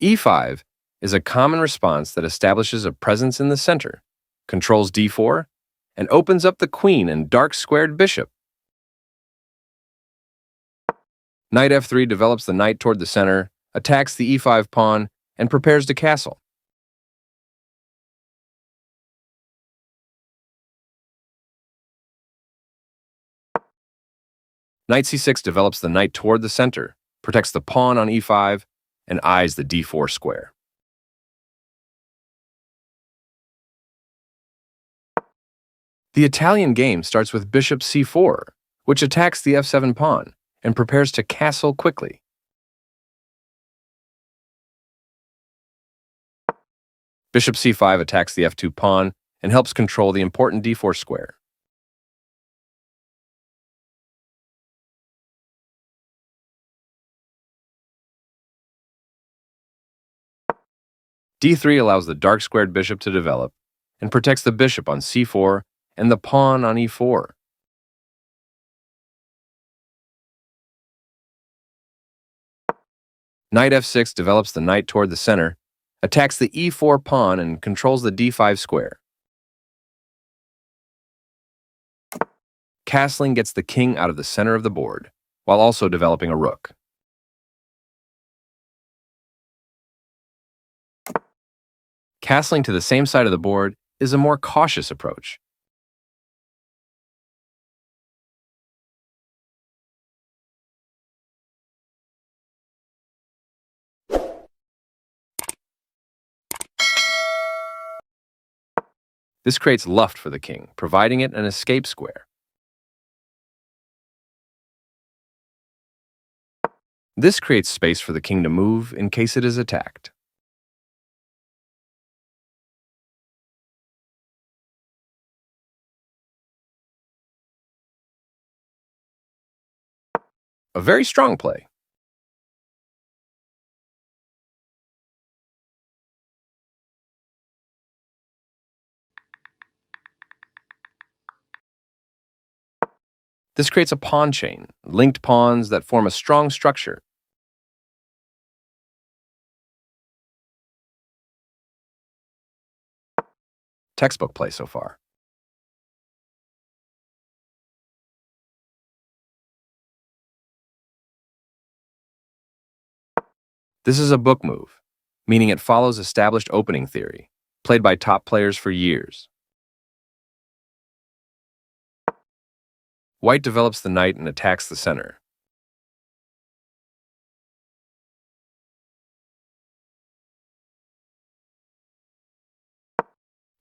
E5 is a common response that establishes a presence in the center, controls d4, and opens up the queen and dark-squared bishop. Knight f3 develops the knight toward the center, attacks the e5 pawn, and prepares to castle. Knight c6 develops the knight toward the center, protects the pawn on e5, and eyes the d4 square. The Italian game starts with bishop c4, which attacks the f7 pawn and prepares to castle quickly. Bishop c5 attacks the f2 pawn and helps control the important d4 square. d3 allows the dark-squared bishop to develop and protects the bishop on c4 and the pawn on e4. Knight f6 develops the knight toward the center, attacks the e4 pawn, and controls the d5 square. Castling gets the king out of the center of the board, while also developing a rook. Castling to the same side of the board is a more cautious approach. This creates luft for the king, providing it an escape square. This creates space for the king to move in case it is attacked. A very strong play. This creates a pawn chain, linked pawns that form a strong structure. Textbook play so far. This is a book move, meaning it follows established opening theory, played by top players for years. White develops the knight and attacks the center.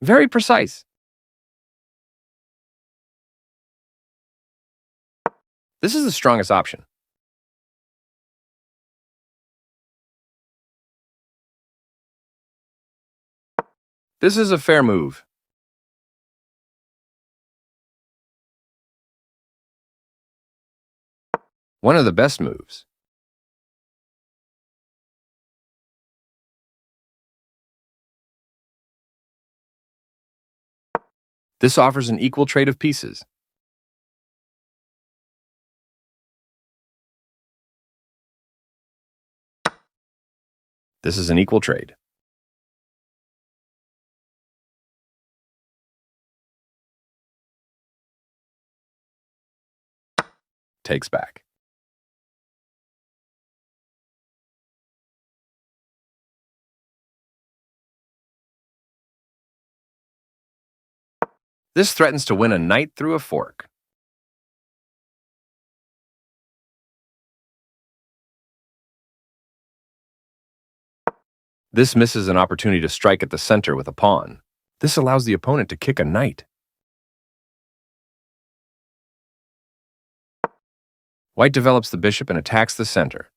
Very precise. This is the strongest option. This is a fair move. One of the best moves. This offers an equal trade of pieces. This is an equal trade. Takes back. This threatens to win a knight through a fork. This misses an opportunity to strike at the center with a pawn. This allows the opponent to kick a knight. White develops the bishop and attacks the center.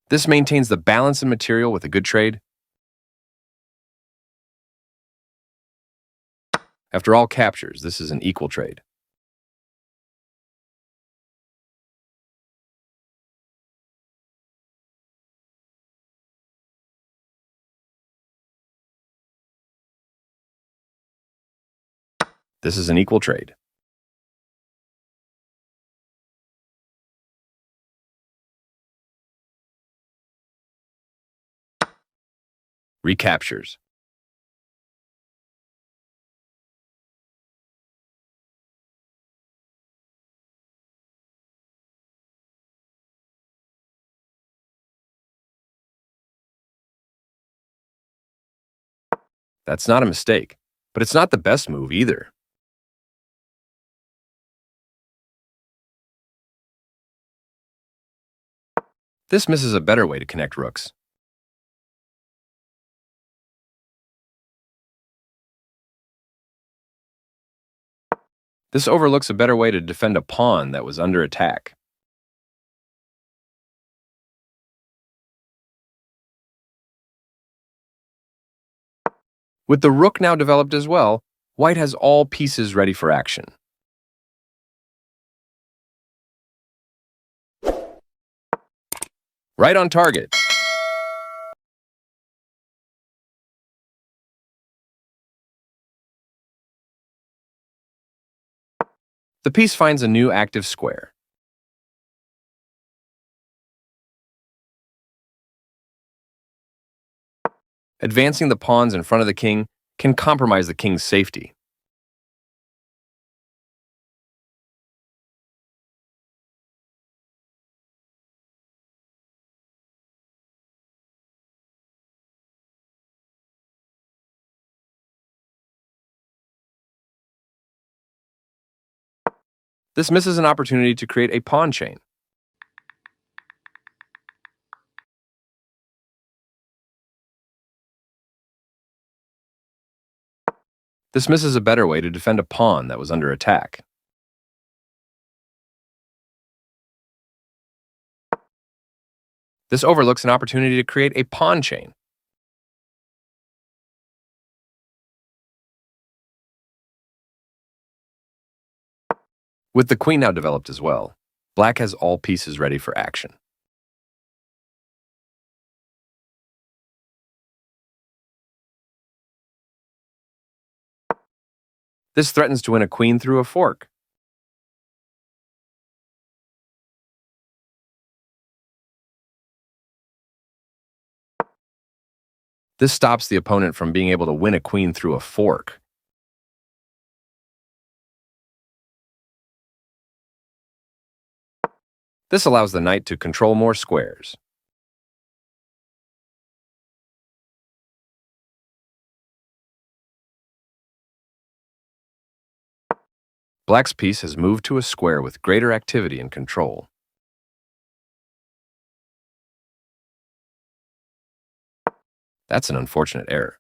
This maintains the balance in material with a good trade. After all captures, this is an equal trade. This is an equal trade. Recaptures. That's not a mistake, but it's not the best move either. This misses a better way to connect rooks. This overlooks a better way to defend a pawn that was under attack. With the rook now developed as well, white has all pieces ready for action. Right on target. The piece finds a new active square. Advancing the pawns in front of the king can compromise the king's safety. This misses an opportunity to create a pawn chain. This misses a better way to defend a pawn that was under attack. This overlooks an opportunity to create a pawn chain. With the queen now developed as well, black has all pieces ready for action. This threatens to win a queen through a fork. This stops the opponent from being able to win a queen through a fork. This allows the knight to control more squares. Black's piece has moved to a square with greater activity and control. That's an unfortunate error.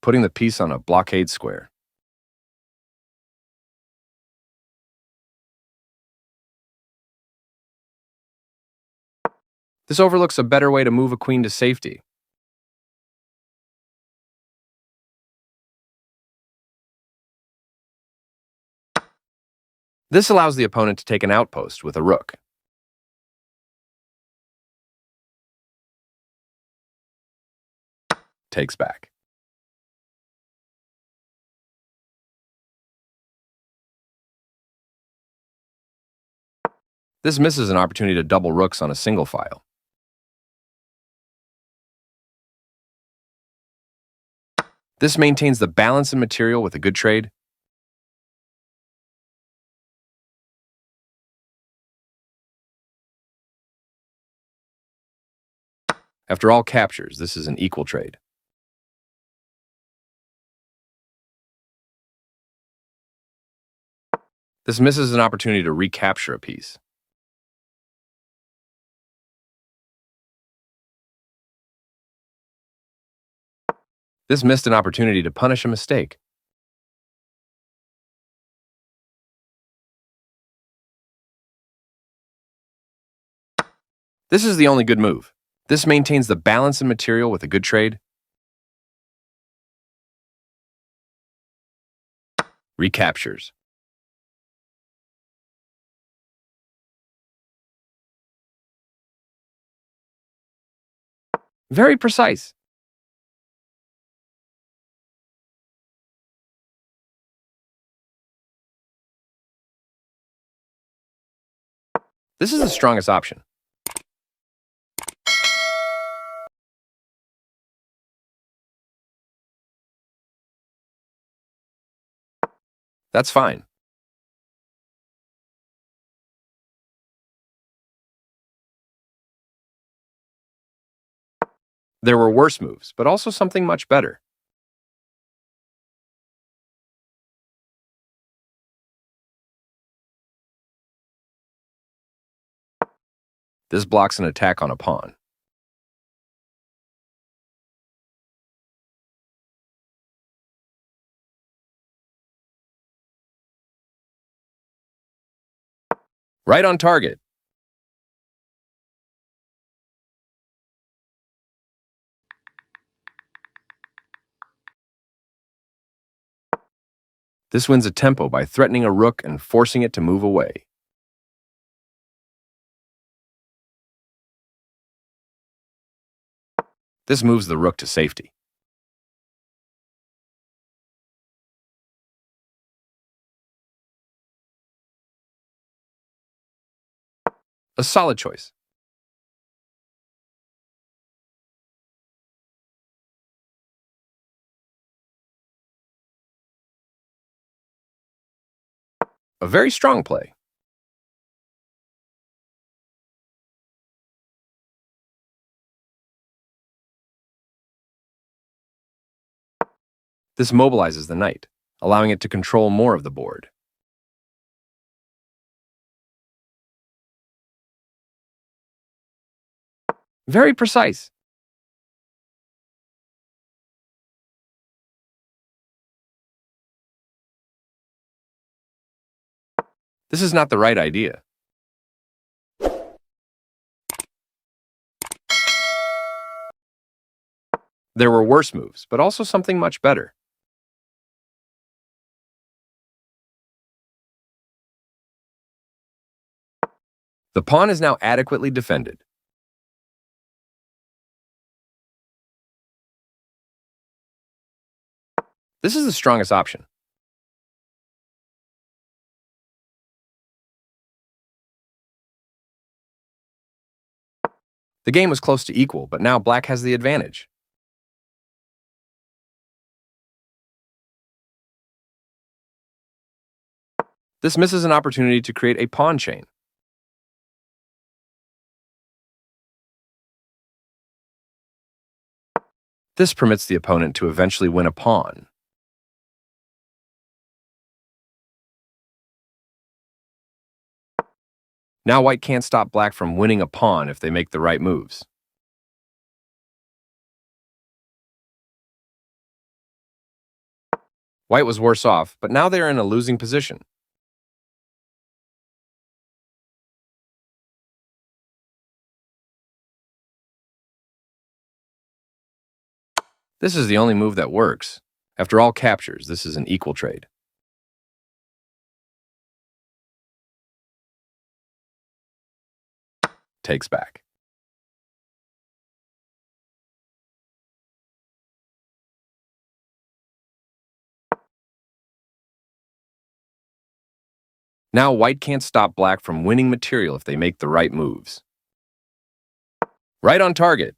Putting the piece on a blockade square. This overlooks a better way to move a queen to safety. This allows the opponent to take an outpost with a rook. Takes back. This misses an opportunity to double rooks on a single file. This maintains the balance in material with a good trade. After all captures, this is an equal trade. This misses an opportunity to recapture a piece. This missed an opportunity to punish a mistake. This is the only good move. This maintains the balance in material with a good trade. Recaptures. Very precise. This is the strongest option. That's fine. There were worse moves, but also something much better. This blocks an attack on a pawn. Right on target. This wins a tempo by threatening a rook and forcing it to move away. This moves the rook to safety. A solid choice. A very strong play. This mobilizes the knight, allowing it to control more of the board. Very precise. This is not the right idea. There were worse moves, but also something much better. The pawn is now adequately defended. This is the strongest option. The game was close to equal, but now black has the advantage. This misses an opportunity to create a pawn chain. This permits the opponent to eventually win a pawn. Now white can't stop black from winning a pawn if they make the right moves. White was worse off, but now they are in a losing position. This is the only move that works. After all captures, this is an equal trade. Takes back. Now white can't stop black from winning material if they make the right moves. Right on target.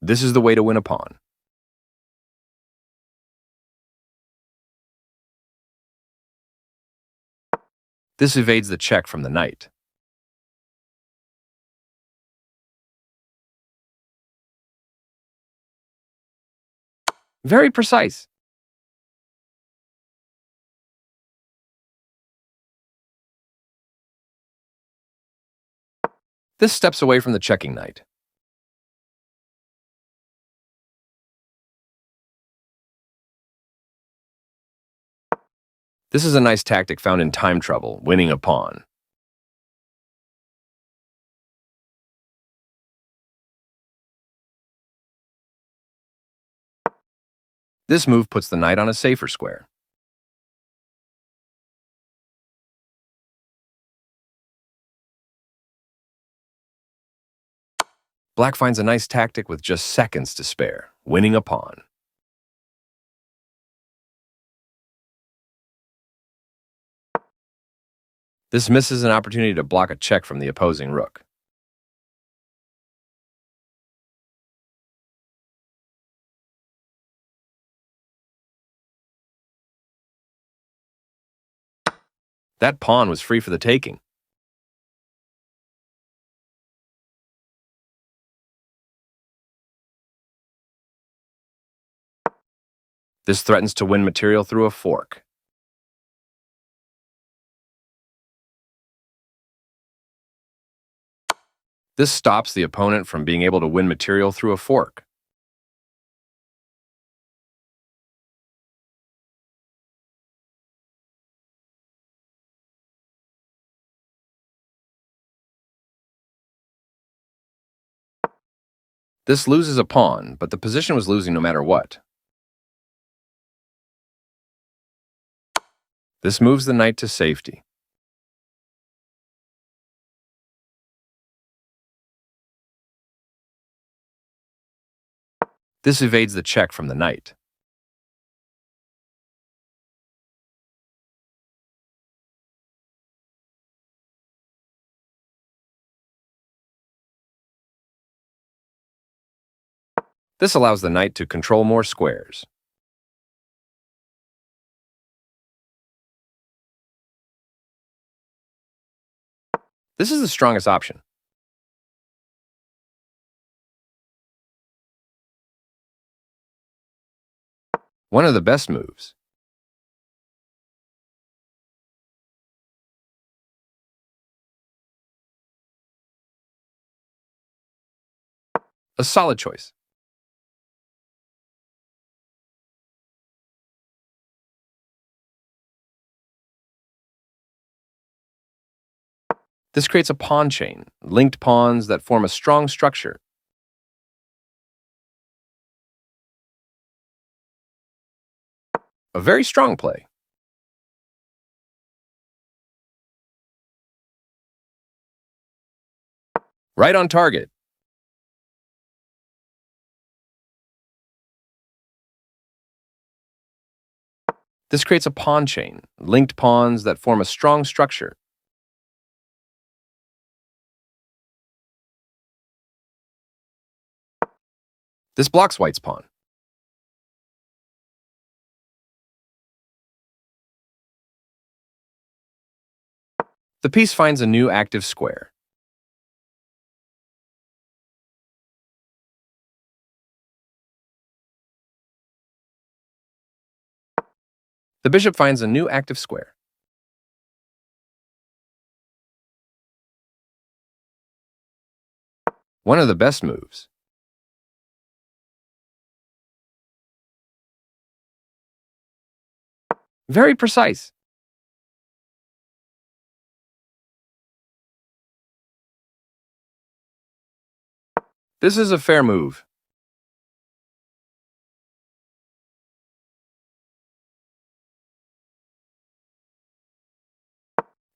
This is the way to win a pawn. This evades the check from the knight. Very precise. This steps away from the checking knight. This is a nice tactic found in time trouble, winning a pawn. This move puts the knight on a safer square. Black finds a nice tactic with just seconds to spare, winning a pawn. This misses an opportunity to block a check from the opposing rook. That pawn was free for the taking. This threatens to win material through a fork. This stops the opponent from being able to win material through a fork. This loses a pawn, but the position was losing no matter what. This moves the knight to safety. This evades the check from the knight. This allows the knight to control more squares. This is the strongest option. One of the best moves. A solid choice. This creates a pawn chain, linked pawns that form a strong structure. A very strong play. Right on target. This creates a pawn chain, linked pawns that form a strong structure. This blocks white's pawn. The piece finds a new active square. The bishop finds a new active square. One of the best moves. Very precise. This is a fair move.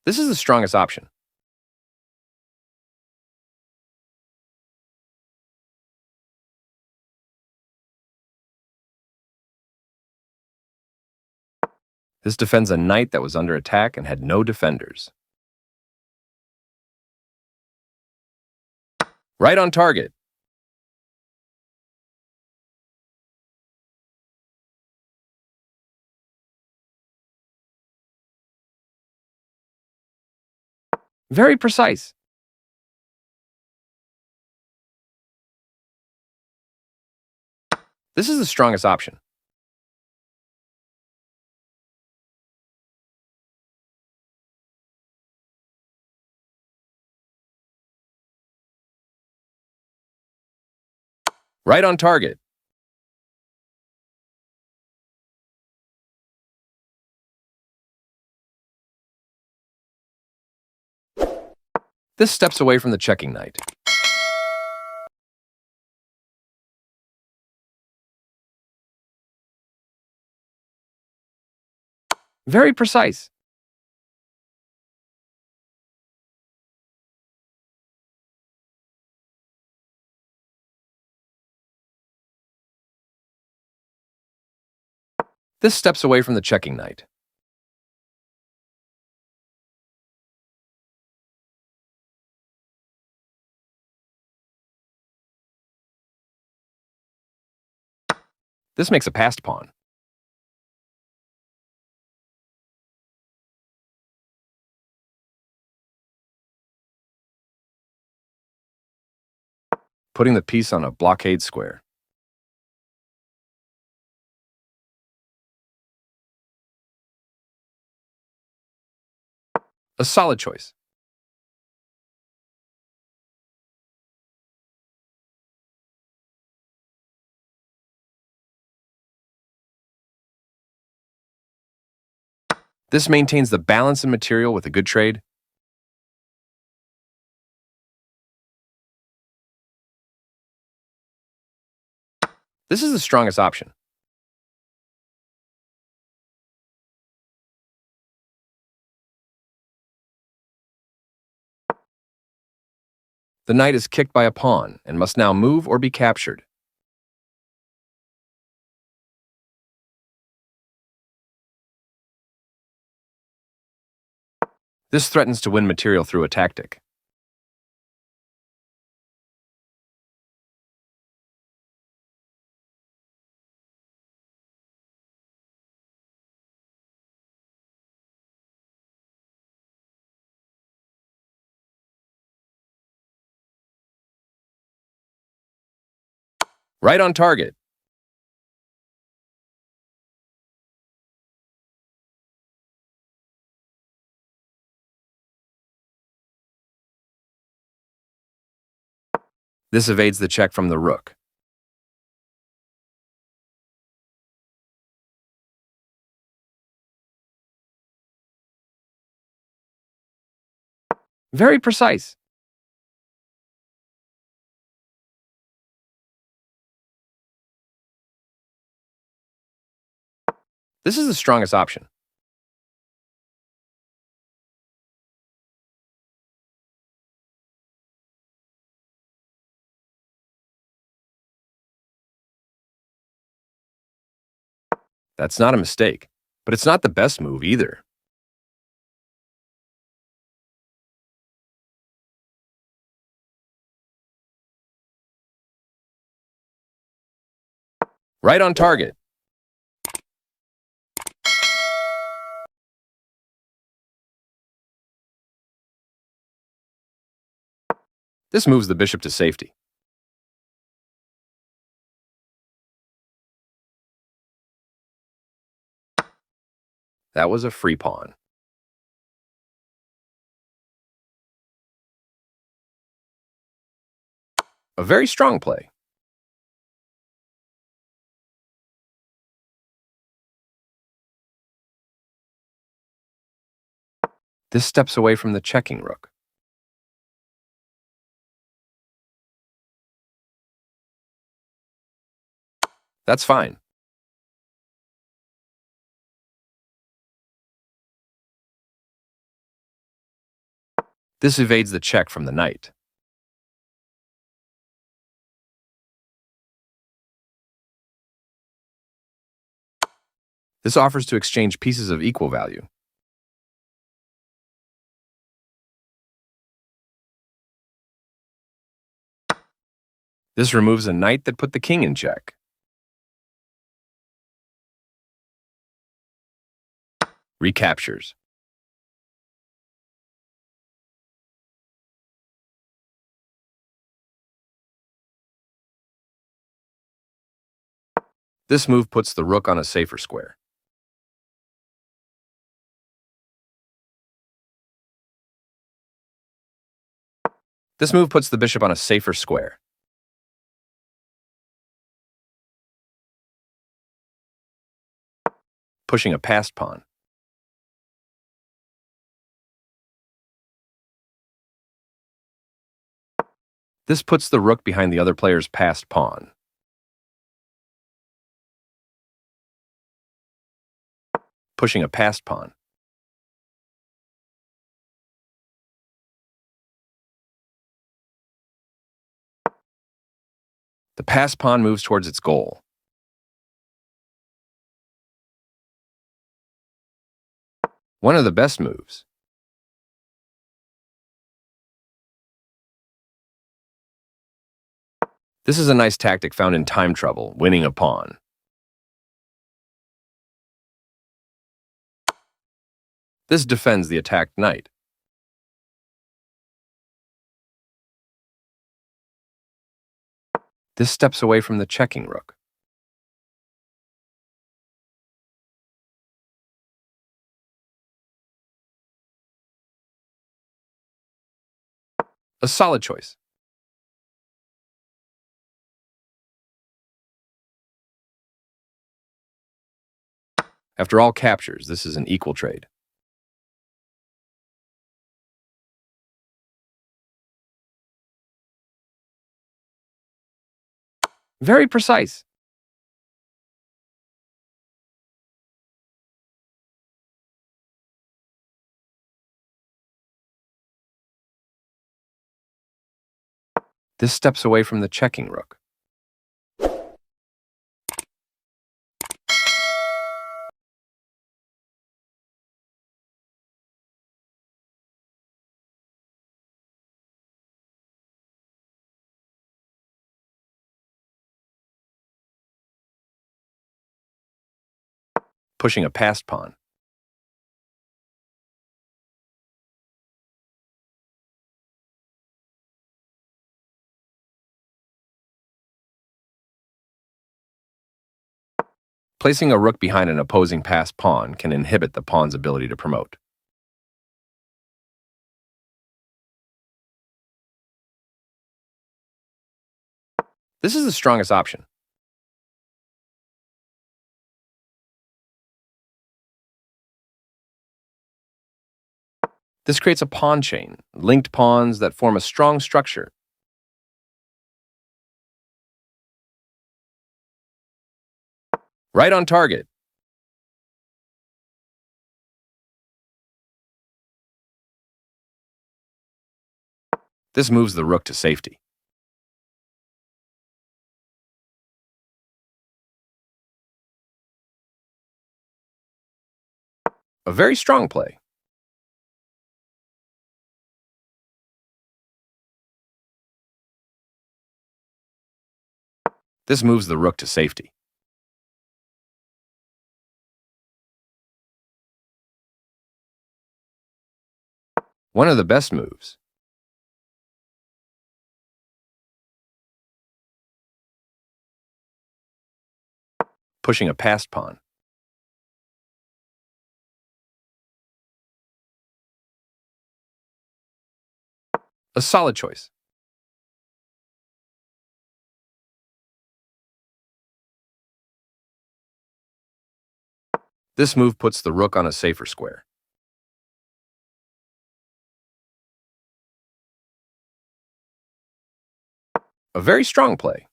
This is the strongest option. This defends a knight that was under attack and had no defenders. Right on target. Very precise. This is the strongest option. Right on target. This steps away from the checking knight. Very precise. This steps away from the checking knight. This makes a passed pawn. Putting the piece on a blockade square. A solid choice. This maintains the balance in material with a good trade. This is the strongest option. The knight is kicked by a pawn and must now move or be captured. This threatens to win material through a tactic. Right on target. This evades the check from the rook. Very precise. This is the strongest option. That's not a mistake, but it's not the best move either. Right on target. This moves the bishop to safety. That was a free pawn. A very strong play. This steps away from the checking rook. That's fine. This evades the check from the knight. This offers to exchange pieces of equal value. This removes a knight that put the king in check. Recaptures. This move puts the rook on a safer square. This move puts the bishop on a safer square. Pushing a passed pawn. This puts the rook behind the other player's passed pawn. Pushing a passed pawn. The passed pawn moves towards its goal. One of the best moves. This is a nice tactic found in time trouble, winning a pawn. This defends the attacked knight. This steps away from the checking rook. A solid choice. After all captures, this is an equal trade. Very precise. This steps away from the checking rook. Pushing a passed pawn. Placing a rook behind an opposing passed pawn can inhibit the pawn's ability to promote. This is the strongest option. This creates a pawn chain, linked pawns that form a strong structure. Right on target. This moves the rook to safety. A very strong play. This moves the rook to safety. One of the best moves. Pushing a passed pawn. A solid choice. This move puts the rook on a safer square. A very strong play.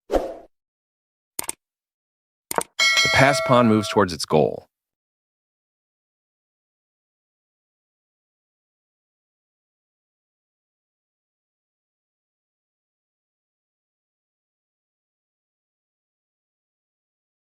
The passed pawn moves towards its goal.